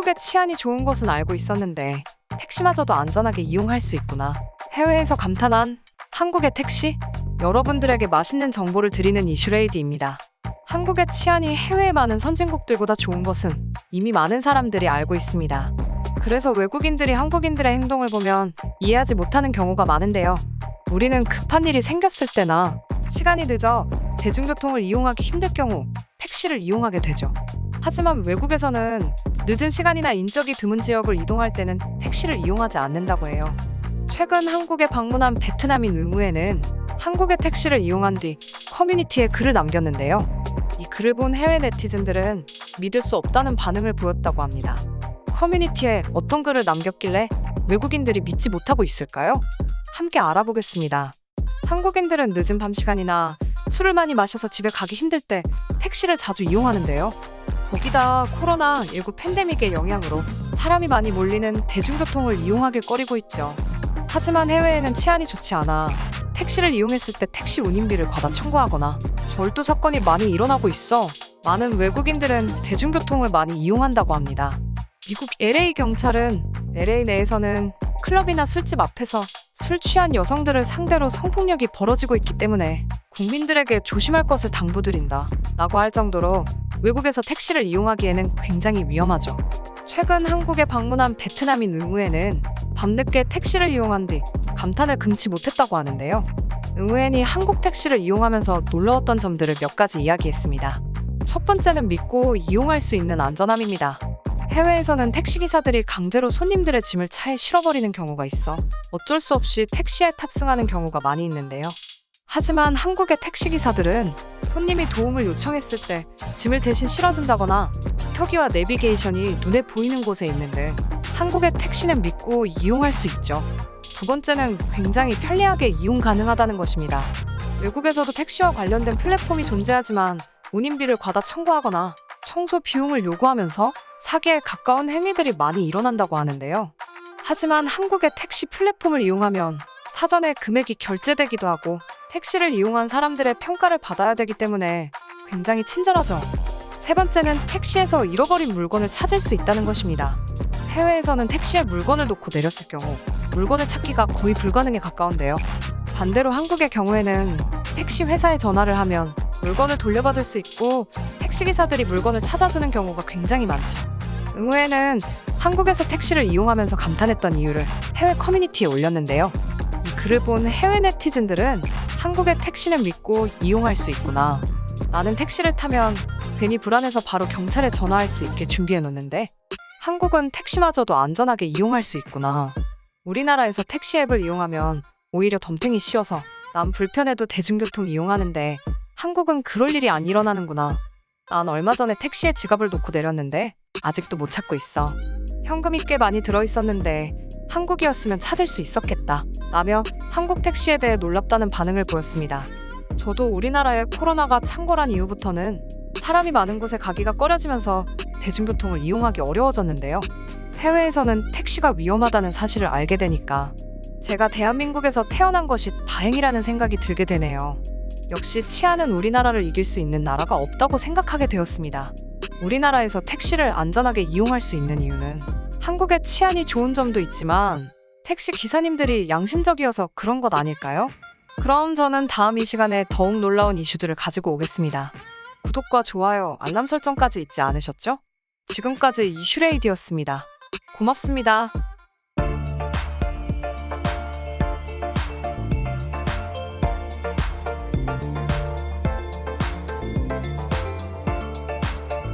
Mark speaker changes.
Speaker 1: 한국의 치안이 좋은 것은 알고 있었는데 택시마저도 안전하게 이용할 수 있구나. 해외에서 감탄한 한국의 택시? 여러분들에게 맛있는 정보를 드리는 이슈레이디입니다. 한국의 치안이 해외의 많은 선진국들보다 좋은 것은 이미 많은 사람들이 알고 있습니다. 그래서 외국인들이 한국인들의 행동을 보면 이해하지 못하는 경우가 많은데요. 우리는 급한 일이 생겼을 때나 시간이 늦어 대중교통을 이용하기 힘들 경우 택시를 이용하게 되죠. 하지만 외국에서는 늦은 시간이나 인적이 드문 지역을 이동할 때는 택시를 이용하지 않는다고 해요. 최근 한국에 방문한 베트남인 응우에는 한국의 택시를 이용한 뒤 커뮤니티에 글을 남겼는데요. 이 글을 본 해외 네티즌들은 믿을 수 없다는 반응을 보였다고 합니다. 커뮤니티에 어떤 글을 남겼길래 외국인들이 믿지 못하고 있을까요? 함께 알아보겠습니다. 한국인들은 늦은 밤 시간이나 술을 많이 마셔서 집에 가기 힘들 때 택시를 자주 이용하는데요. 거기다 코로나19 팬데믹의 영향으로 사람이 많이 몰리는 대중교통을 이용하길 꺼리고 있죠. 하지만 해외에는 치안이 좋지 않아 택시를 이용했을 때 택시 운임비를 과다 청구하거나 절도 사건이 많이 일어나고 있어 많은 외국인들은 대중교통을 많이 이용한다고 합니다. 미국 LA 경찰은 LA 내에서는 클럽이나 술집 앞에서 술 취한 여성들을 상대로 성폭력이 벌어지고 있기 때문에 국민들에게 조심할 것을 당부드린다 라고 할 정도로 외국에서 택시를 이용하기에는 굉장히 위험하죠. 최근 한국에 방문한 베트남인 응우에는 밤늦게 택시를 이용한 뒤 감탄을 금치 못했다고 하는데요. 응우엔이 한국 택시를 이용하면서 놀라웠던 점들을 몇 가지 이야기했습니다. 첫 번째는 믿고 이용할 수 있는 안전함입니다. 해외에서는 택시기사들이 강제로 손님들의 짐을 차에 실어버리는 경우가 있어 어쩔 수 없이 택시에 탑승하는 경우가 많이 있는데요. 하지만 한국의 택시기사들은 손님이 도움을 요청했을 때 짐을 대신 실어준다거나 기터기와 내비게이션이 눈에 보이는 곳에 있는 등 한국의 택시는 믿고 이용할 수 있죠. 두 번째는 굉장히 편리하게 이용 가능하다는 것입니다. 외국에서도 택시와 관련된 플랫폼이 존재하지만 운임비를 과다 청구하거나 청소 비용을 요구하면서 사기에 가까운 행위들이 많이 일어난다고 하는데요. 하지만 한국의 택시 플랫폼을 이용하면 사전에 금액이 결제되기도 하고 택시를 이용한 사람들의 평가를 받아야 되기 때문에 굉장히 친절하죠. 세 번째는 택시에서 잃어버린 물건을 찾을 수 있다는 것입니다. 해외에서는 택시에 물건을 놓고 내렸을 경우 물건을 찾기가 거의 불가능에 가까운데요. 반대로 한국의 경우에는 택시 회사에 전화를 하면 물건을 돌려받을 수 있고 택시기사들이 물건을 찾아주는 경우가 굉장히 많죠. 응우에는 한국에서 택시를 이용하면서 감탄했던 이유를 해외 커뮤니티에 올렸는데요. 이 글을 본 해외 네티즌들은 한국의 택시는 믿고 이용할 수 있구나. 나는 택시를 타면 괜히 불안해서 바로 경찰에 전화할 수 있게 준비해 놓는데 한국은 택시마저도 안전하게 이용할 수 있구나. 우리나라에서 택시 앱을 이용하면 오히려 덤탱이 씌워서 남 불편해도 대중교통 이용하는데 한국은 그럴 일이 안 일어나는구나. 난 얼마 전에 택시에 지갑을 놓고 내렸는데 아직도 못 찾고 있어. 현금이 꽤 많이 들어있었는데 한국이었으면 찾을 수 있었겠다 라며 한국 택시에 대해 놀랍다는 반응을 보였습니다. 저도 우리나라의 코로나가 창궐한 이후부터는 사람이 많은 곳에 가기가 꺼려지면서 대중교통을 이용하기 어려워졌는데요. 해외에서는 택시가 위험하다는 사실을 알게 되니까 제가 대한민국에서 태어난 것이 다행이라는 생각이 들게 되네요. 역시 치안은 우리나라를 이길 수 있는 나라가 없다고 생각하게 되었습니다. 우리나라에서 택시를 안전하게 이용할 수 있는 이유는 한국의 치안이 좋은 점도 있지만 택시 기사님들이 양심적이어서 그런 것 아닐까요? 그럼 저는 다음 이 시간에 더욱 놀라운 이슈들을 가지고 오겠습니다. 구독과 좋아요, 알람 설정까지 잊지 않으셨죠? 지금까지 이슈레이디였습니다. 고맙습니다.